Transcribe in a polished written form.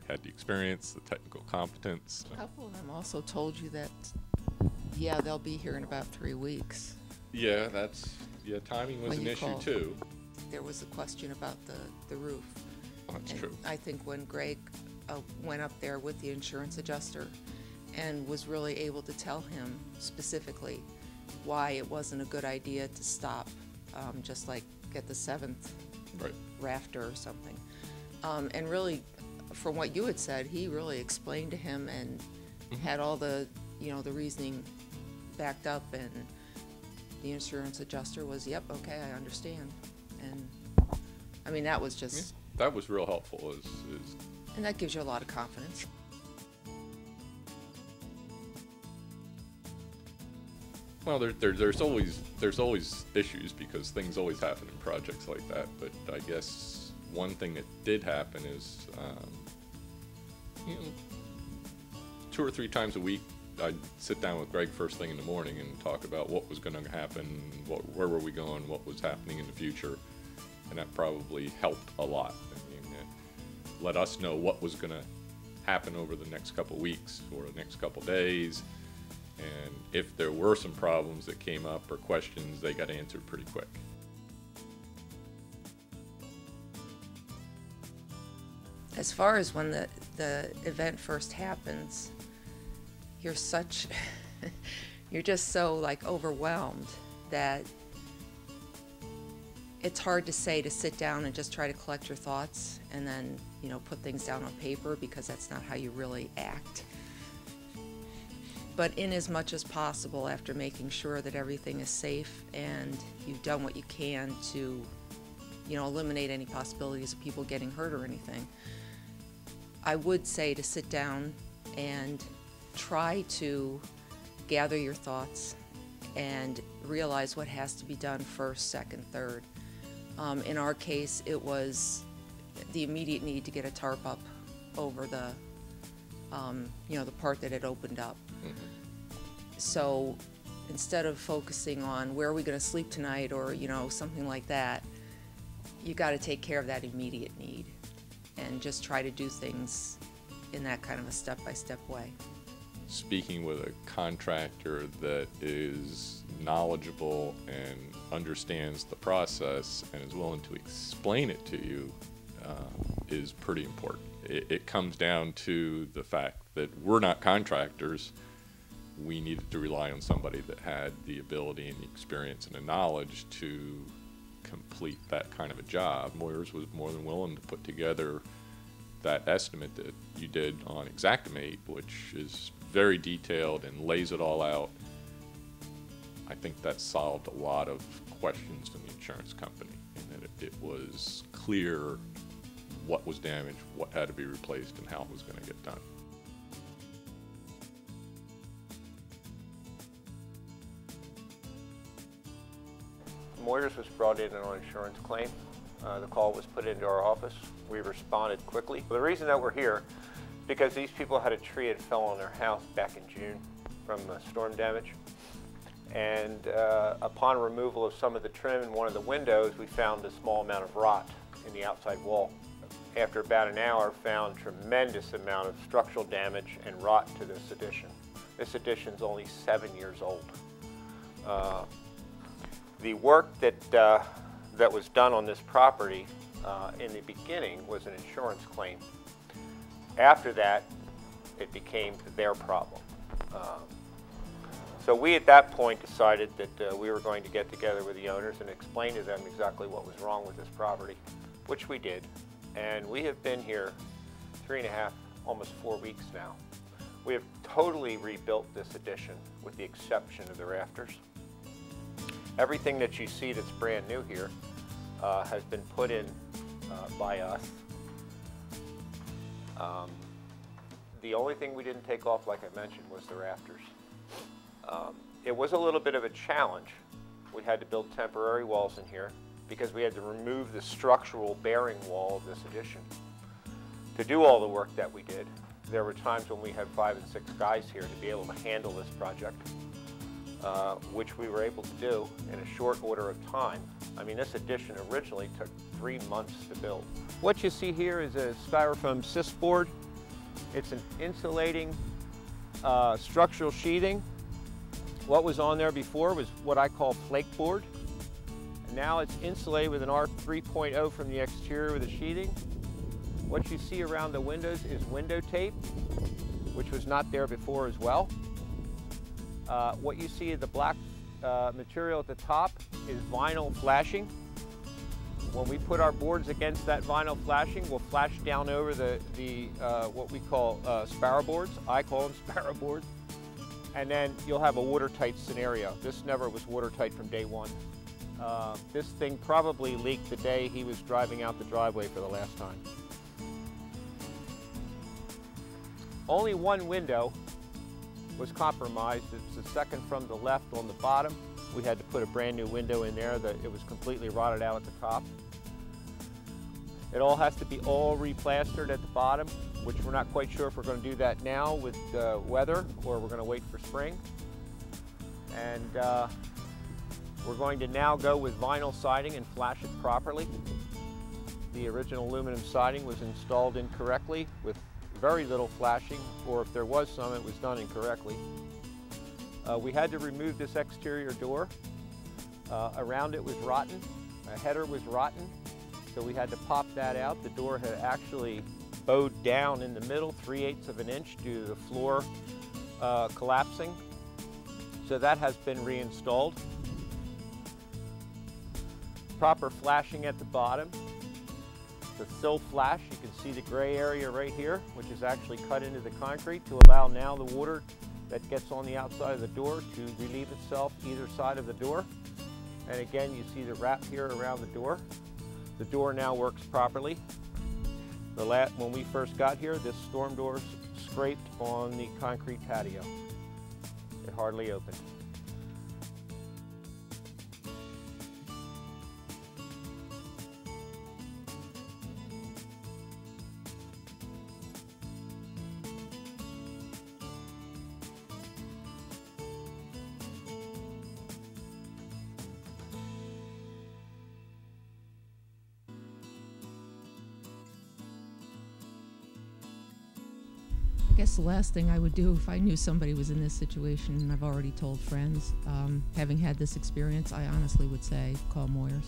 Had the experience, the technical competence. A couple of them also told you that, yeah, they'll be here in about 3 weeks. Yeah, timing was When an you issue called. too. There was a question about the roof. That's And true. I think when Greg went up there with the insurance adjuster and was really able to tell him specifically why it wasn't a good idea to stop, just like at the 7th Right. rafter or something. And really, from what you had said, he really explained to him and had all the, the reasoning backed up, and the insurance adjuster was, yep, okay, I understand. And I mean, that was just, That was real helpful. and that gives you a lot of confidence. Well, there's always issues because things always happen in projects like that. But I guess one thing that did happen is, 2 or 3 times a week, I'd sit down with Greg first thing in the morning and talk about what was going to happen, where were we going, what was happening in the future, and that probably helped a lot. I mean, it let us know what was going to happen over the next couple weeks or the next couple days. And if there were some problems that came up or questions, they got answered pretty quick. As far as when the event first happens, you're you're just so like overwhelmed that it's hard to sit down and just try to collect your thoughts and then, put things down on paper, because that's not how you really act. But in as much as possible, after making sure that everything is safe and you've done what you can to, eliminate any possibilities of people getting hurt or anything, I would say to sit down and try to gather your thoughts and realize what has to be done first, second, third. In our case, it was the immediate need to get a tarp up over the, the part that had opened up. So instead of focusing on where are we going to sleep tonight or, something like that, you got to take care of that immediate need and just try to do things in that kind of a step-by-step way. Speaking with a contractor that is knowledgeable and understands the process and is willing to explain it to you is pretty important. It comes down to the fact that we're not contractors. We needed to rely on somebody that had the ability and the experience and the knowledge to complete that kind of a job. Moyer's was more than willing to put together that estimate that you did on Xactimate, which is very detailed and lays it all out. I think that solved a lot of questions from the insurance company, and that it was clear what was damaged, what had to be replaced, and how it was going to get done. Moyer's was brought in on an insurance claim. The call was put into our office. We responded quickly. The reason that we're here is because these people had a tree that fell on their house back in June from storm damage. And upon removal of some of the trim in one of the windows, we found a small amount of rot in the outside wall. After about an hour, found tremendous amount of structural damage and rot to this addition. This addition's only 7 years old. The work that was done on this property in the beginning was an insurance claim. After that, it became their problem. So we at that point decided that we were going to get together with the owners and explain to them exactly what was wrong with this property, which we did. And we have been here 3.5, almost 4 weeks now. We have totally rebuilt this addition with the exception of the rafters. Everything that you see that's brand new here has been put in by us. The only thing we didn't take off, like I mentioned, was the rafters. It was a little bit of a challenge. We had to build temporary walls in here because we had to remove the structural bearing wall of this addition. To do all the work that we did, there were times when we had 5 and 6 guys here to be able to handle this project. which we were able to do in a short order of time. I mean, this addition originally took 3 months to build. What you see here is a styrofoam cyst board. It's an insulating structural sheathing. What was on there before was what I call flake board. And now it's insulated with an R3.0 from the exterior with a sheathing. What you see around the windows is window tape, which was not there before as well. What you see, the black material at the top, is vinyl flashing. When we put our boards against that vinyl flashing, we'll flash down over the what we call sparrow boards. I call them sparrow boards. And then you'll have a watertight scenario. This never was watertight from day one. This thing probably leaked the day he was driving out the driveway for the last time. Only one window was compromised. It's the second from the left on the bottom. We had to put a brand new window in there that it was completely rotted out at the top. It all has to be all replastered at the bottom, which we're not quite sure if we're going to do that now with the weather or we're going to wait for spring. And we're going to now go with vinyl siding and flash it properly. The original aluminum siding was installed incorrectly with very little flashing, or if there was some, it was done incorrectly. We had to remove this exterior door. Around it was rotten. A header was rotten, so we had to pop that out. The door had actually bowed down in the middle 3/8 of an inch due to the floor collapsing. So that has been reinstalled. Proper flashing at the bottom. The sill flash, you can see the gray area right here, which is actually cut into the concrete to allow now the water that gets on the outside of the door to relieve itself either side of the door. And again, you see the wrap here around the door. The door now works properly. When we first got here, this storm door scraped on the concrete patio. It hardly opened. I guess the last thing I would do if I knew somebody was in this situation, and I've already told friends, having had this experience, I honestly would say call Moyers.